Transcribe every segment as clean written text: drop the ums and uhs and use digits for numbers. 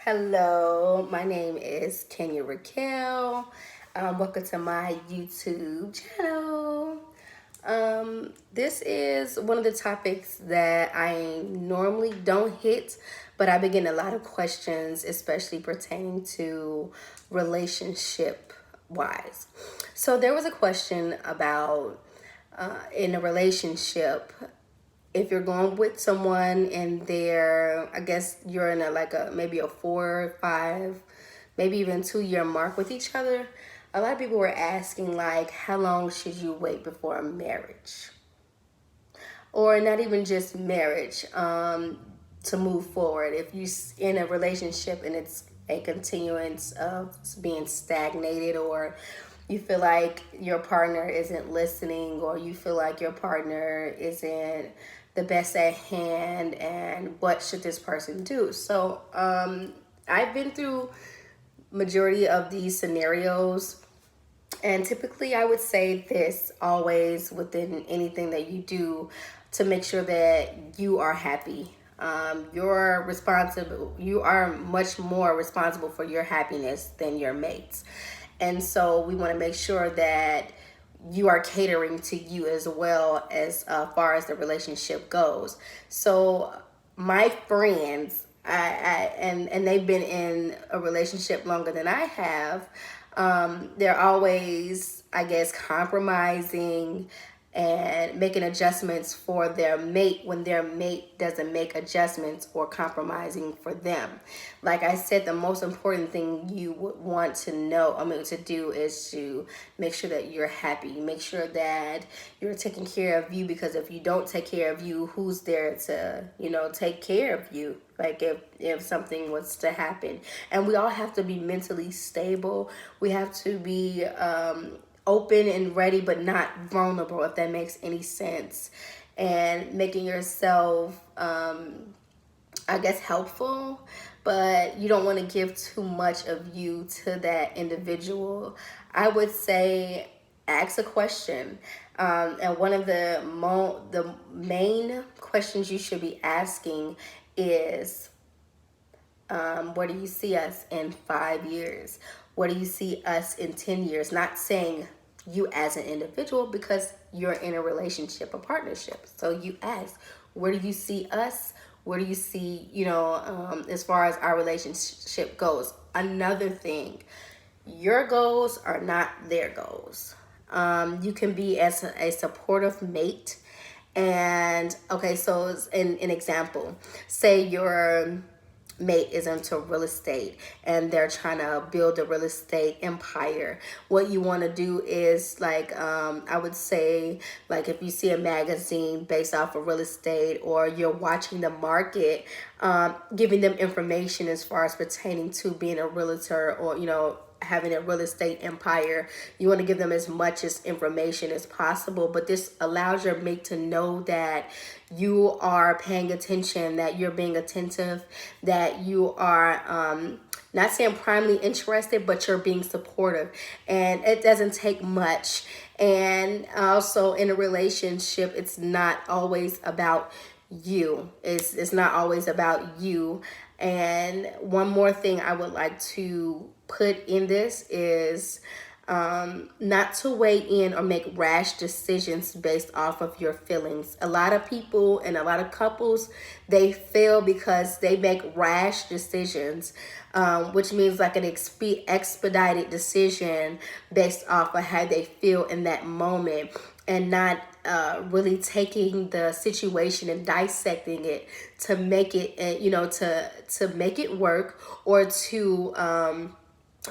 Hello, my name is Kenya Raquel. Welcome to my YouTube channel. This is one of the topics that I normally don't hit, but I've been getting a lot of questions, especially pertaining to relationship wise. So there was a question about in a relationship, if you're going with someone and they're, I guess you're in a like a maybe a 4 or 5, maybe even 2 year mark with each other. A lot of people were asking like, how long should you wait before a marriage, or not even just marriage, to move forward? If you in a relationship and it's a continuance of being stagnated, or you feel like your partner isn't listening, or you feel like your partner isn't the best at hand, and what should this person do? So I've been through majority of these scenarios, and typically I would say this always within anything that you do, to make sure that you are happy. You're responsible. You are much more responsible for your happiness than your mates. And so we want to make sure that you are catering to you as well, as far as the relationship goes. So my friends, and they've been in a relationship longer than I have. They're always, I guess, compromising and making adjustments for their mate when their mate doesn't make adjustments or compromising for them. Like I said, the most important thing you would want to know, to do, is to make sure that you're happy. Make sure that you're taking care of you, because if you don't take care of you, who's there to, take care of you? Like if something was to happen. And we all have to be mentally stable. We have to be open and ready, but not vulnerable, if that makes any sense. And making yourself, I guess, helpful, but you don't want to give too much of you to that individual. I would say ask a question. And one of the main questions you should be asking is, where do you see us in 5 years? Where do you see us in 10 years? Not saying you as an individual, because you're in a relationship, a partnership. So you ask, where do you see us? Where do you see, as far as our relationship goes? Another thing, your goals are not their goals. You can be as a supportive mate. And okay, so an example, say your mate is into real estate and they're trying to build a real estate empire. What you want to do is, like, I would say, like, if you see a magazine based off of real estate, or you're watching the market, giving them information as far as pertaining to being a realtor, or having a real estate empire. You want to give them as much as information as possible, but this allows your mate to know that you are paying attention, that you're being attentive, that you are, not saying primarily interested, but you're being supportive. And it doesn't take much. And also, in a relationship, it's not always about you. It's not always about you. And one more thing I would like to put in this is, not to weigh in or make rash decisions based off of your feelings. A lot of people and a lot of couples, they fail because they make rash decisions, which means like an expedited decision based off of how they feel in that moment, and not really taking the situation and dissecting it to make it, to make it work, or to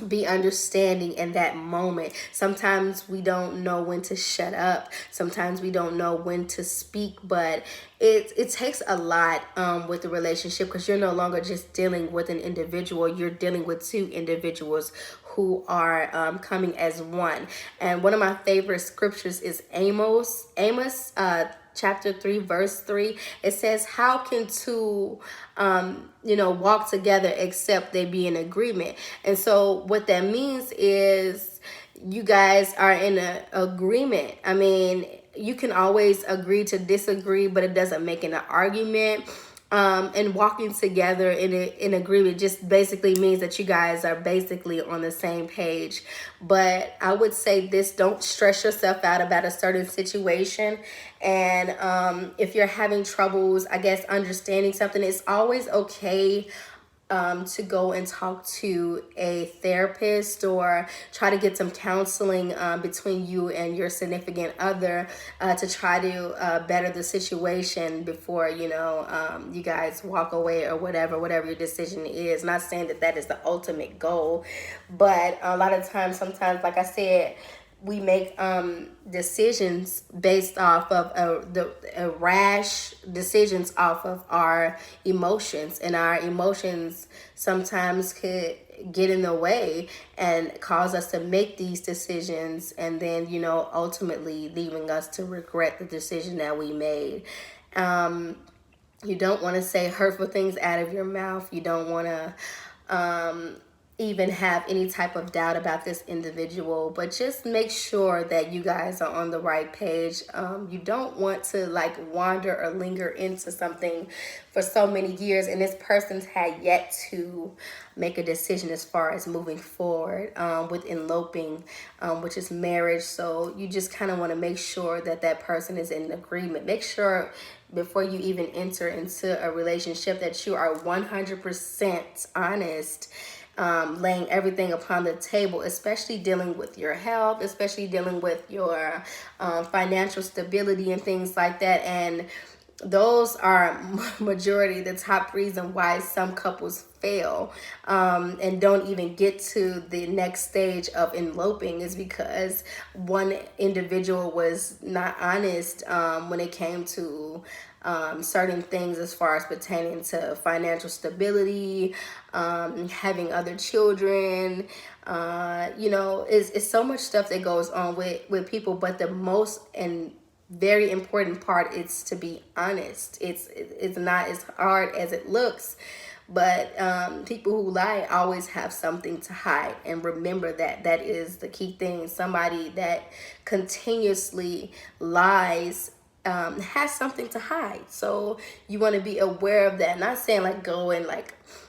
be understanding in that moment. Sometimes we don't know when to shut up. Sometimes we don't know when to speak, but it takes a lot with the relationship, because you're no longer just dealing with an individual. You're dealing with two individuals who are coming as one. And one of my favorite scriptures is Amos chapter 3 verse 3. It says, how can two walk together except they be in agreement? And so what that means is, you guys are in an agreement. You can always agree to disagree, but it doesn't make it an argument. And walking together in agreement just basically means that you guys are basically on the same page. But I would say this: don't stress yourself out about a certain situation. And if you're having troubles, I guess, understanding something, it's always okay to go and talk to a therapist or try to get some counseling between you and your significant other to try to better the situation before, you guys walk away or whatever your decision is. Not saying that that is the ultimate goal, but a lot of times, sometimes, like I said, we make decisions based off of the rash decisions off of our emotions, and our emotions sometimes could get in the way and cause us to make these decisions, and then ultimately leaving us to regret the decision that we made. You don't want to say hurtful things out of your mouth. You don't want to even have any type of doubt about this individual, but just make sure that you guys are on the right page. You don't want to wander or linger into something for so many years, and this person's had yet to make a decision as far as moving forward with eloping, which is marriage. So you just kind of want to make sure that that person is in agreement. Make sure before you even enter into a relationship that you are 100% honest, laying everything upon the table, especially dealing with your health, especially dealing with your financial stability and things like that. And those are majority the top reason why some couples fail and don't even get to the next stage of eloping, is because one individual was not honest when it came to certain things as far as pertaining to financial stability, having other children. It's so much stuff that goes on with people, but the most and very important part is to be honest. It's not as hard as it looks, but people who lie always have something to hide, and remember that that is the key thing. Somebody that continuously lies has something to hide, so you want to be aware of that. Not saying go and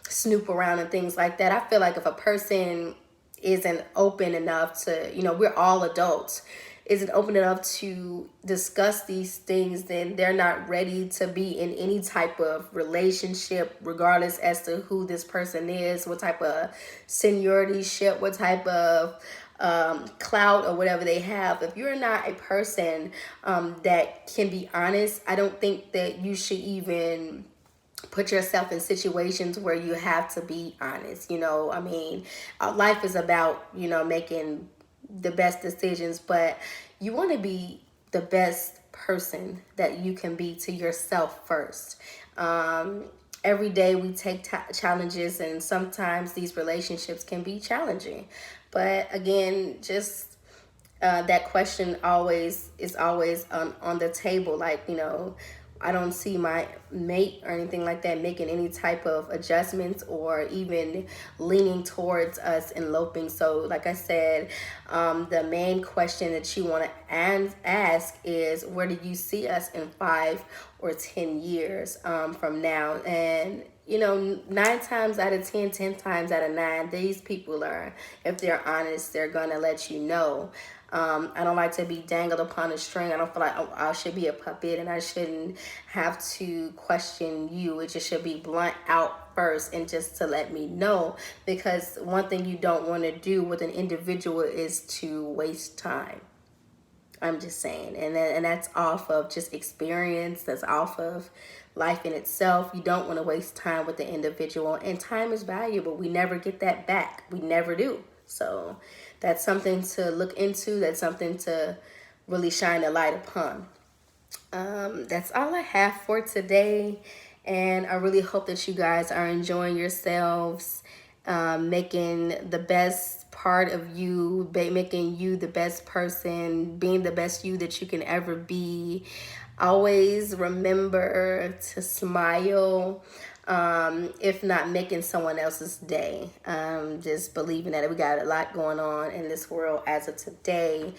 snoop around and things like that. I feel like if a person isn't open enough to, we're all adults, isn't open enough to discuss these things, then they're not ready to be in any type of relationship, regardless as to who this person is, what type of seniority ship, what type of clout or whatever they have. If you're not a person that can be honest, I don't think that you should even put yourself in situations where you have to be honest. Life is about, making the best decisions, but you want to be the best person that you can be to yourself first. Every day we take challenges, and sometimes these relationships can be challenging. But again, just that question is always on the table. I don't see my mate or anything like that making any type of adjustments or even leaning towards us eloping. So like I said, the main question that you want to ask is, where do you see us in 5 or 10 years from now? And 9 times out of 10, 10 times out of 9, these people are, if they're honest, they're gonna let you know. I don't like to be dangled upon a string. I don't feel like I should be a puppet, and I shouldn't have to question you. It just should be blunt out first, and just to let me know, because one thing you don't want to do with an individual is to waste time. I'm just saying, and that's off of just experience. That's off of life in itself. You don't want to waste time with the individual, and time is valuable. We never get that back. We never do. So that's something to look into. That's something to really shine a light upon. That's all I have for today, and I really hope that you guys are enjoying yourselves, making the best part of you, making you the best person, being the best you that you can ever be. Always remember to smile, if not making someone else's day. Just believing that we got a lot going on in this world as of today,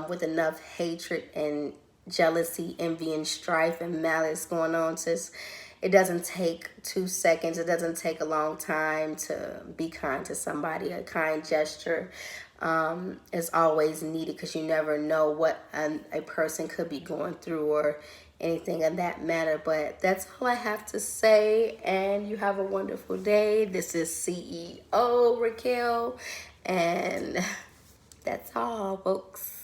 with enough hatred and jealousy, envy, and strife and malice going on. Just, it doesn't take 2 seconds. It doesn't take a long time to be kind to somebody. A kind gesture is always needed because you never know what a person could be going through or anything in that matter. But that's all I have to say, and you have a wonderful day. This is CEO Raquel, and that's all, folks.